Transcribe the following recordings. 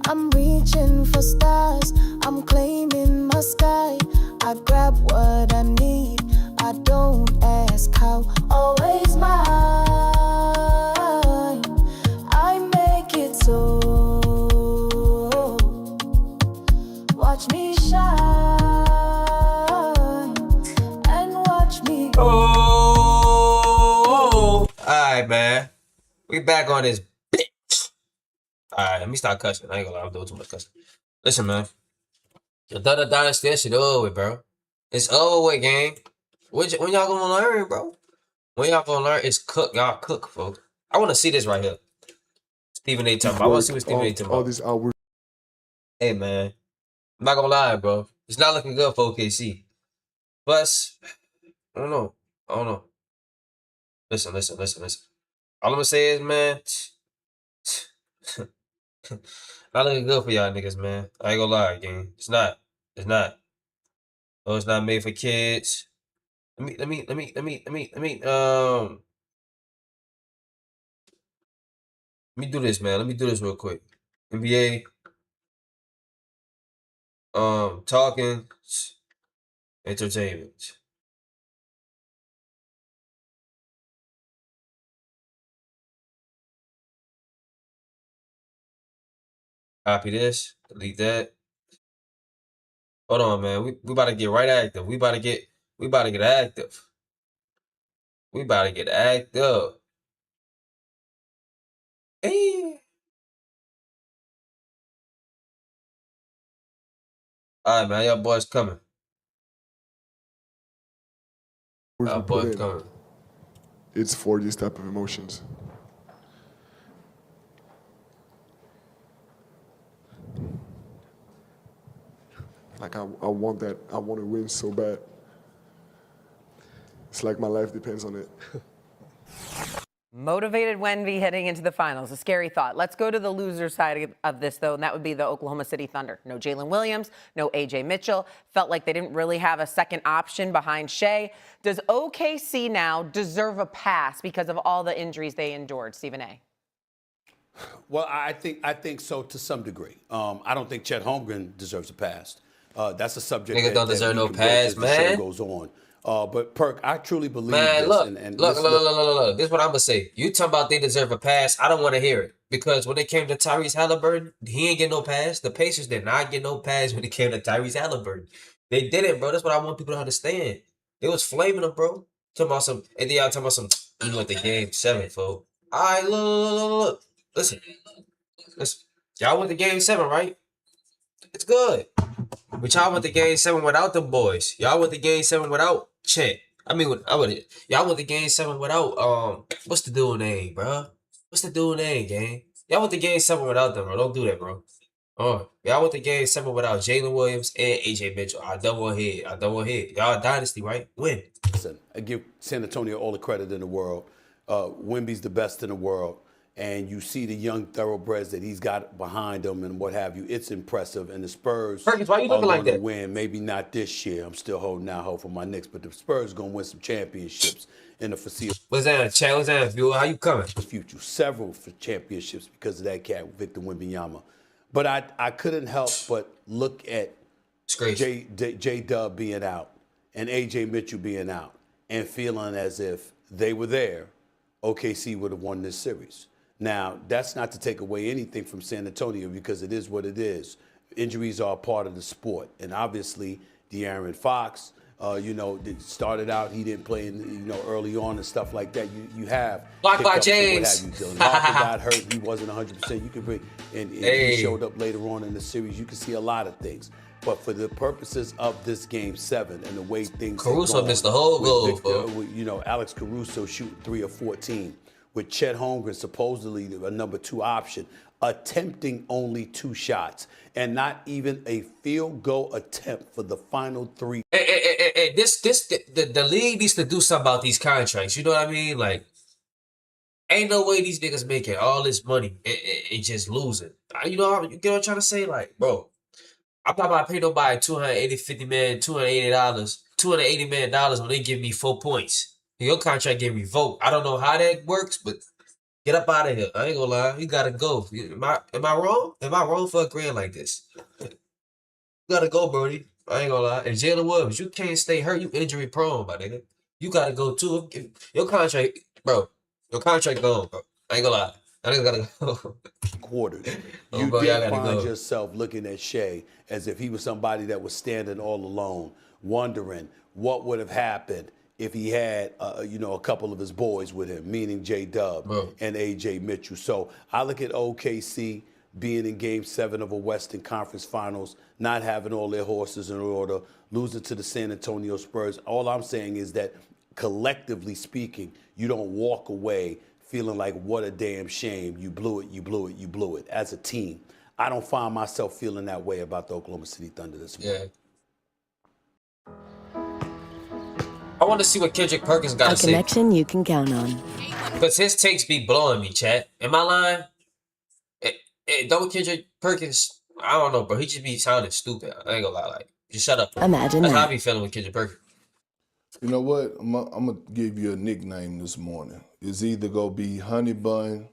I'm reaching for stars, I'm claiming my sky. I grab what I need, I don't ask how. Always mine, I make it so. Watch me shine and watch me go. Oh, alright, man. We back on this bitch. Alright, let me start cussing. I ain't gonna lie, I'm doing too much cussing. Listen, man. The Thunder Dynasty, that shit over with, bro. It's over with, gang. When y'all gonna learn, bro? When y'all gonna learn? It's cook. Y'all cook, folks. I want to see this right here. Stephen A. talking about. I want to see what Stephen A. talking all about. these hours. Hey, man. I'm not gonna lie, bro. It's not looking good for OKC. Plus, I don't know. Listen. All I'm gonna say is, man, not looking good for y'all niggas, man. I ain't gonna lie, gang. It's not. Oh, it's not made for kids. Let me do this, man. Let me do this real quick. NBA, talking, entertainment. Copy this, delete that. Hold on, man. We about to get right active. We about to get active. We about to get active. Hey. All right, man. Y'all boys coming. Y'all boys coming. It's for these type of emotions. Like I want that. I want to win so bad. It's like my life depends on it. Motivated Wemby heading into the finals. A scary thought. Let's go to the loser side of this, though, and that would be the Oklahoma City Thunder. No Jalen Williams, no A.J. Mitchell. Felt like they didn't really have a second option behind Shea. Does OKC now deserve a pass because of all the injuries they endured, Stephen A.? Well, I think so to some degree. I don't think Chet Holmgren deserves a pass. That's a subject Niggas don't deserve no pass, man. The show goes on. But Perk, I truly believe man, this. Look. This is what I'm gonna say. You talking about they deserve a pass? I don't want to hear it because when it came to Tyrese Halliburton, he ain't get no pass. The Pacers did not get no pass when it came to Tyrese Halliburton. They didn't, bro. That's what I want people to understand. They was flaming them, bro. Talking about some, and then y'all talking about some. You went to game 7, folks. All right, look. Listen. Y'all went to game 7, right? It's good. But y'all went to game 7 without them boys. Y'all went to game 7 without Chet. Y'all went to game 7 without what's the dude name, bro? What's the dude name, gang? Y'all went to game 7 without them, bro. Don't do that, bro. Y'all went to game 7 without Jalen Williams and AJ Mitchell. I don't want hit. Y'all a dynasty, right? Win. Listen, I give San Antonio all the credit in the world. Wemby's the best in the world. And you see the young thoroughbreds that he's got behind him and what have you. It's impressive. And the Spurs Perkins, why you looking like that? Win. Maybe not this year. I'm still holding out hope for my Knicks, but the Spurs going to win some championships in the foreseeable. What's that? Challenge that, viewer? How you coming? Future. Several for championships because of that cat, Victor Wembanyama. But I couldn't help but look at J-Dub being out and A.J. Mitchell being out and feeling as if they were there, OKC would have won this series. Now, that's not to take away anything from San Antonio because it is what it is. Injuries are a part of the sport. And obviously, De'Aaron Fox, started out, he didn't play early on and stuff like that. You have. Blocked by James. Dylan Harper got hurt. He wasn't 100%. You can bring, and he showed up later on in the series. You can see a lot of things. But for the purposes of this game 7 and the way things Caruso missed the whole goal. Alex Caruso shooting 3 of 14. With Chet Holmgren supposedly a number 2 option, attempting only 2 shots and not even a field goal attempt for the final 3. The league needs to do something about these contracts. You know what I mean? Like, ain't no way these niggas making all this money and just losing. You get what I'm trying to say? Like, bro, I'm not about to pay nobody $280 million when they give me 4 points. Your contract get revoked. I don't know how that works, but Get up out of here. I ain't gonna lie. You gotta go. Am I wrong? Am I wrong for agreeing like this? You gotta go, Brody. I ain't gonna lie. And Jalen Williams, you can't stay hurt. You injury prone, my nigga. You gotta go too. Your contract, bro. Your contract gone, bro. I ain't gonna lie. I think gotta go. Quarters. Oh, You bro, y'all did gotta find go. yourself looking at Shea as if he was somebody that was standing all alone, wondering what would have happened if he had, a couple of his boys with him, meaning J-Dub Bro. and A.J. Mitchell. So I look at OKC being in Game 7 of a Western Conference Finals, not having all their horses in order, losing to the San Antonio Spurs. All I'm saying is that collectively speaking, you don't walk away feeling like what a damn shame. You blew it as a team. I don't find myself feeling that way about the Oklahoma City Thunder this morning. Yeah. I want to see what Kendrick Perkins got A to say. connection you can count on. Because his takes be blowing me, chat. Am I lying? Don't Kendrick Perkins, I don't know, bro. He just be sounding stupid. I ain't gonna lie. Like, just shut up. Imagine That's how I that. be feeling with Kendrick Perkins. You know what? I'm gonna give you a nickname this morning. It's either gonna be Honey Bun,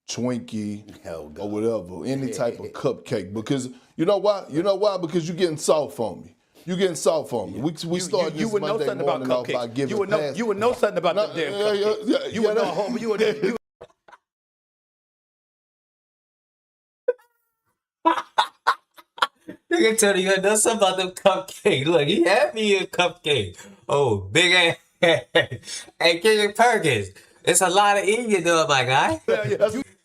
Twinkie, Hell, God. or whatever, any type of cupcake. Because you know why? You know why? Because you're getting soft on me. You're getting soft on me. We started you this would know Monday something about morning off by cupcakes. giving pass. You would know something about No, them damn yeah, cupcakes. yeah, You would know home. You would. Nigga tell you know something about them cupcakes. Look, he had me a cupcake. Oh, big ass. Hey, Kendrick Perkins, it's a lot of eating though, my guy.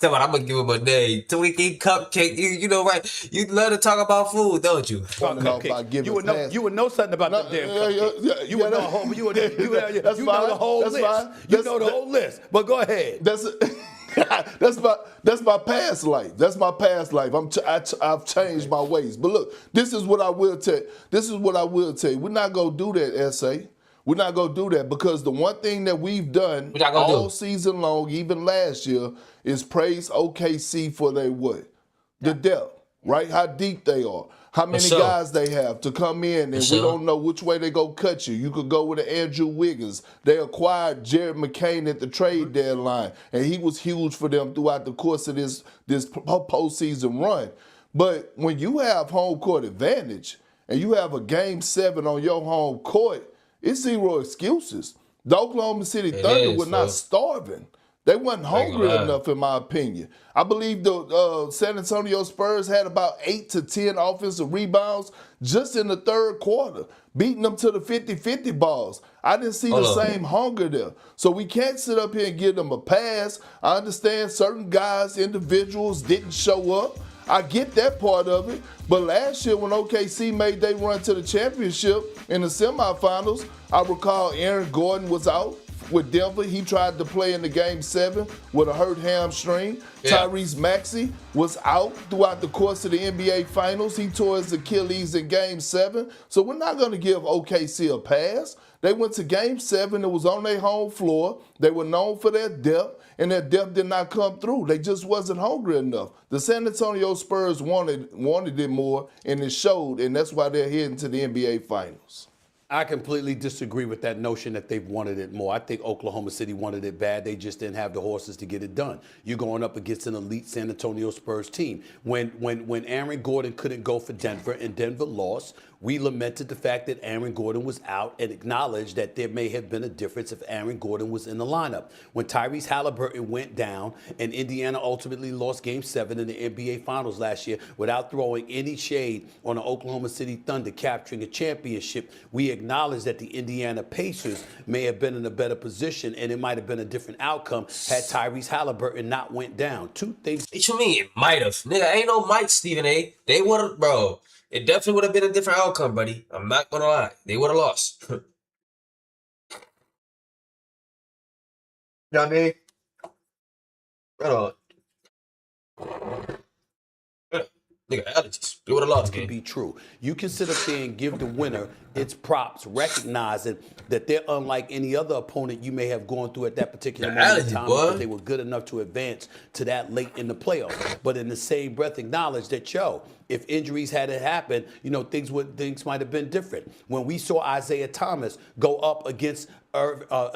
Tell me, I'm gonna give him a name. Twinkie cupcake. You know, right? You love to talk about food, don't you? Starting off by giving You would know. pass. You would know something about them damn cupcakes. You would know home. You would. That's You know the fine. whole That's list. fine. You know the whole list. But go ahead. That's my past life. That's my past life. I've changed my ways. But look, this is what I will tell. This is what I will tell you. We're not gonna do that, SA. We're not gonna do that because the one thing that we've done What y'all gonna all do? season long, even last year, is praise OKC for their what? The depth, right? How deep they are. How many sure. guys they have to come in, and sure. we don't know which way they go cut you. You could go with an Andrew Wiggins. They acquired Jared McCain at the trade deadline, and he was huge for them throughout the course of this postseason run. But when you have home court advantage and you have a Game 7 on your home court, it's zero excuses. The Oklahoma City Thunder is, were not so. starving. They wasn't hungry lie. enough, in my opinion. I believe the San Antonio Spurs had about 8 to 10 offensive rebounds just in the third quarter, beating them to the 50-50 balls. I didn't see the Hold on. same hunger there. So we can't sit up here and give them a pass. I understand certain guys, individuals didn't show up. I get that part of it. But last year when OKC made their run to the championship in the semifinals, I recall Aaron Gordon was out with Denver. He tried to play in the Game 7 with a hurt hamstring. Yeah. Tyrese Maxey was out throughout the course of the NBA Finals. He tore his Achilles in Game 7. So we're not going to give OKC a pass. They went to Game 7. It was on their home floor. They were known for their depth, and their depth did not come through. They just wasn't hungry enough. The San Antonio Spurs wanted it more, and it showed, and that's why they're heading to the NBA Finals. I completely disagree with that notion that they've wanted it more. I think Oklahoma City wanted it bad. They just didn't have the horses to get it done. You're going up against an elite San Antonio Spurs team. When Aaron Gordon couldn't go for Denver and Denver lost, we lamented the fact that Aaron Gordon was out and acknowledged that there may have been a difference if Aaron Gordon was in the lineup. When Tyrese Halliburton went down and Indiana ultimately lost Game 7 in the NBA Finals last year without throwing any shade on the Oklahoma City Thunder capturing a championship, we acknowledged that the Indiana Pacers may have been in a better position and it might have been a different outcome had Tyrese Halliburton not went down. Two things. What you mean? It might have. Nigga, ain't no might, Stephen A. They would have, bro. It definitely would have been a different outcome, buddy. I'm not gonna lie. They would have lost. You know what I mean? Hold on. Nigga, allergies. They would have lost, Can game. be true. You can sit up there and give the winner its props, recognizing that they're unlike any other opponent you may have gone through at that particular moment in time because they were good enough to advance to that late in the playoffs. But in the same breath, acknowledge that, if injuries hadn't happened, things might have been different. When we saw Isaiah Thomas go up against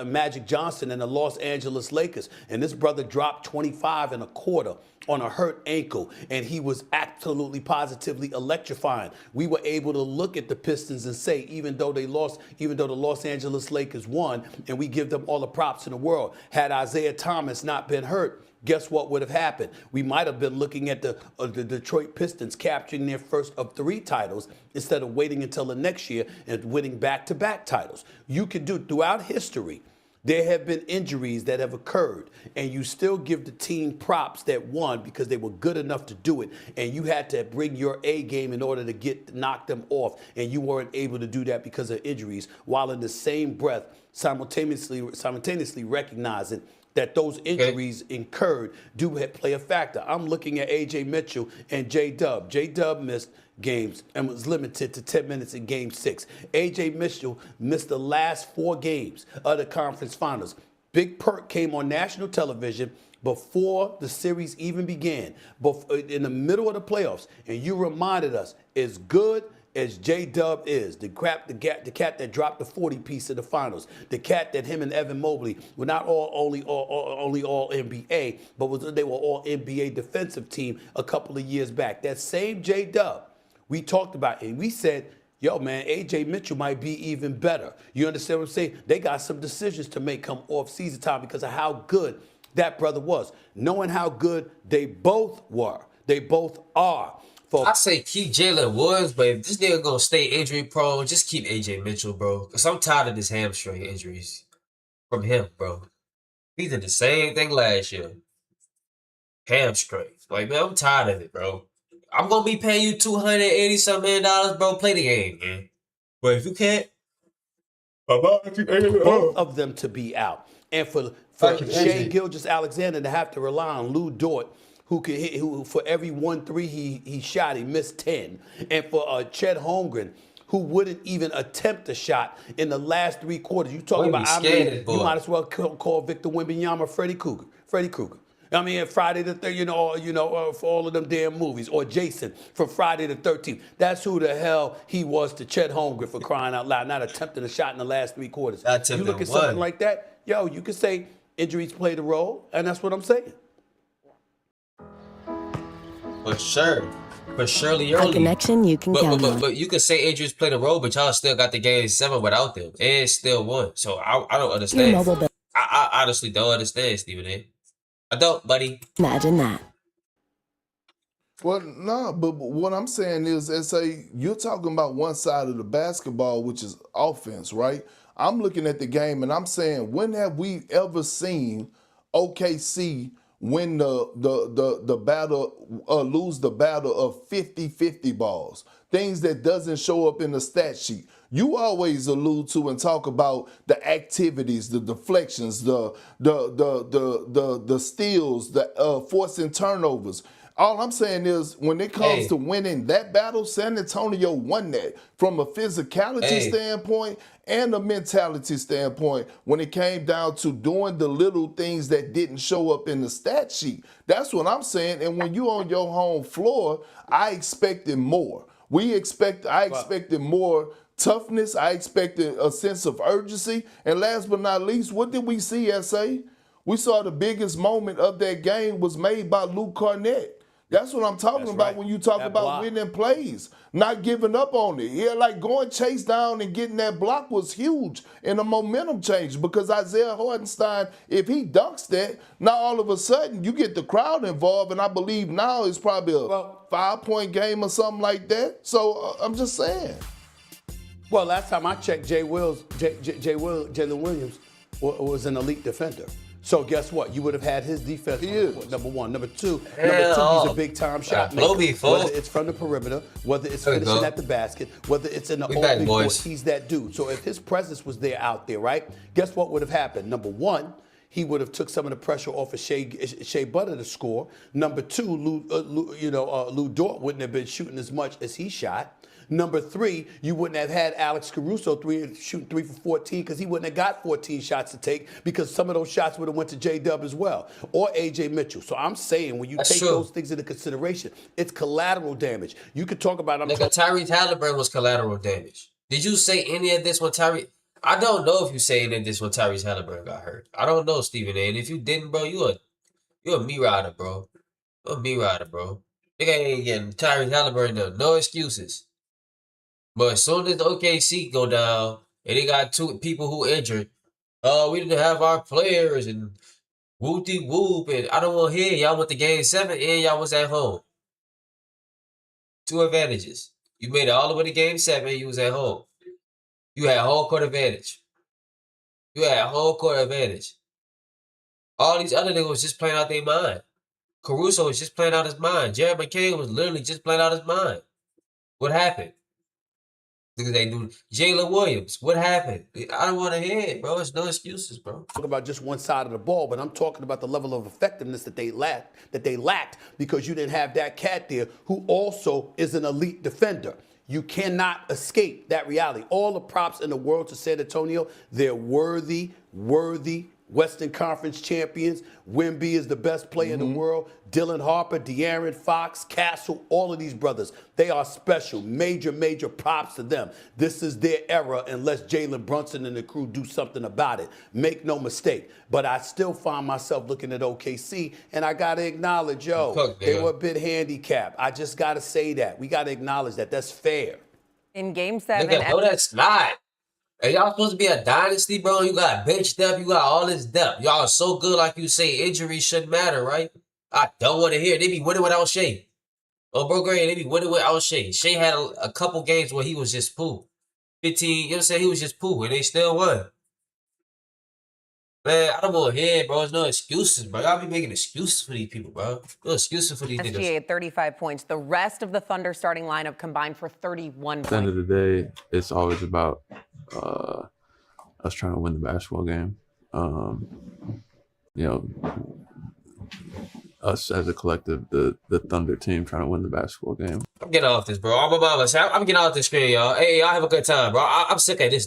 Magic Johnson and the Los Angeles Lakers. And this brother dropped 25 and a quarter on a hurt ankle, and he was absolutely positively electrifying. We were able to look at the Pistons and say, even though they lost, even though the Los Angeles Lakers won, and we give them all the props in the world, had Isaiah Thomas not been hurt, guess what would have happened? We might have been looking at the Detroit Pistons capturing their first of 3 titles instead of waiting until the next year and winning back-to-back titles. You can do, throughout history, there have been injuries that have occurred, and you still give the team props that won because they were good enough to do it, and you had to bring your A game in order to knock them off, and you weren't able to do that because of injuries, while in the same breath simultaneously recognizing that those injuries incurred do play a factor. I'm looking at A.J. Mitchell and J-Dub. J-Dub missed games and was limited to 10 minutes in Game 6. A.J. Mitchell missed the last 4 games of the conference finals. Big Perk came on national television before the series even began, in the middle of the playoffs, and you reminded us, as good as J-Dub is, the cat that dropped the 40-piece in the finals, the cat that him and Evan Mobley were not only all NBA, but they were all NBA defensive team a couple of years back. That same J-Dub, we talked about it, and we said, yo, man, A.J. Mitchell might be even better. You understand what I'm saying? They got some decisions to make come off season time because of how good that brother was. Knowing how good they both were, they both are. I say keep Jalen Woods, but if this nigga gonna stay injury prone, just keep AJ Mitchell, bro. Cause I'm tired of this hamstring injuries from him, bro. He did the same thing last year. Hamstring. Like, man, I'm tired of it, bro. I'm gonna be paying you $280-some million, bro. Play the game, man. But if you can't, both of them to be out. And for Shai Gilgeous-Alexander to have to rely on Lou Dort, who for every 1 3 he shot, he missed 10. And for Chet Holmgren, who wouldn't even attempt a shot in the last 3 quarters. You talking about, you might as well call Victor Wembanyama Freddy Krueger. I mean, Friday the 13th, for all of them damn movies, or Jason from Friday the 13th. That's who the hell he was to Chet Holmgren, for crying out loud, not attempting a shot in the last 3 quarters. You look at something like that, yo, you could say injuries played a role, and that's what I'm saying. For sure. But surely early. A connection you can count on. But you could say injuries played a role, but y'all still got the game 7 without them and still won. So I don't understand. I honestly don't understand, Stephen A. I don't, buddy. Imagine that. Well, no, but what I'm saying is, S.A., you're talking about one side of the basketball, which is offense, right? I'm looking at the game and I'm saying, when have we ever seen OKC win the battle, lose the battle of 50-50 balls, things that doesn't show up in the stat sheet? You always allude to and talk about the activities, the deflections, the steals, the forcing turnovers. All I'm saying is, when it comes to winning that battle, San Antonio won that from a physicality standpoint and a mentality standpoint when it came down to doing the little things that didn't show up in the stat sheet. That's what I'm saying. And when you on your home floor, I expected more. I expected more toughness. I expected a sense of urgency. And last but not least, what did we see, S.A.? We saw the biggest moment of that game was made by Luke Cornett. That's what I'm talking about when you talk about winning plays, not giving up on it. Yeah, like going chase down and getting that block was huge and a momentum change, because Isaiah Hartenstein, if he dunks that, now all of a sudden you get the crowd involved, and I believe now it's probably a 5-point game or something like that. So I'm just saying. Well, last time I checked, Jalen Williams was an elite defender. So guess what? You would have had his defense number one. Number two, he's a big-time shot maker. Whether it's from the perimeter, whether it's finishing at the basket, whether it's in the open court, he's that dude. So if his presence was there out there, right, guess what would have happened? Number one, he would have took some of the pressure off of Shea Butter to score. Number two, Lou Dort wouldn't have been shooting as much as he shot. Number three, you wouldn't have had Alex Caruso shooting 3 for 14, because he wouldn't have got 14 shots to take, because some of those shots would have went to J-Dub as well, or A.J. Mitchell. So I'm saying, when you take those things into consideration, it's collateral damage. You could talk about... Tyrese Halliburton was collateral damage. Did you say any of this when Tyrese... I don't know if you saying that this when Tyrese Halliburton got hurt. I don't know, Stephen A. And if you didn't, bro, you a me rider, bro. You're a me rider, bro. Nigga ain't getting Tyrese Halliburton no excuses. But as soon as OKC go down and they got 2 people who injured, we didn't have our players and whoop-de whoop, and I don't want to hear y'all went to game 7 and y'all was at home. 2 advantages. You made it all the way to game 7, you was at home. You had home court advantage. All these other niggas was just playing out their mind. Caruso was just playing out his mind. Jared McCain was literally just playing out his mind. What happened? Because they knew Jalen Williams. What happened? I don't want to hear it, bro. It's no excuses, bro. Talk about just one side of the ball, but I'm talking about the level of effectiveness that they lacked because you didn't have that cat there who also is an elite defender. You cannot escape that reality. All the props in the world to San Antonio, they're worthy Western Conference champions. Wemby is the best player in the world. Dylan Harper, De'Aaron Fox, Castle, all of these brothers, they are special. Major props to them. This is their era unless Jalen Brunson and the crew do something about it. Make no mistake. But I still find myself looking at OKC, and I got to acknowledge, they were a bit handicapped. I just got to say that. We got to acknowledge that. That's fair. In game 7. Nigga, no, that's not. And y'all supposed to be a dynasty, bro. You got bench depth. You got all this depth. Y'all are so good, like you say, injuries shouldn't matter, right? I don't want to hear it. They be winning without Shea. Oh, bro, great. They be winning without Shea. Shea had a couple games where he was just poo. 15, you know what I'm saying? He was just poo, and they still won. Man, I don't want to hear it, bro. There's no excuses, bro. Y'all be making excuses for these people, bro. No excuses for these niggas. SGA had 35 points. The rest of the Thunder starting lineup combined for 31 points. At the end of the day, it's always about us trying to win the basketball game. Us as a collective, the Thunder team trying to win the basketball game. I'm getting off this, bro. I'm getting off this screen, y'all. Hey, y'all have a good time, bro. I'm sick of this nigga.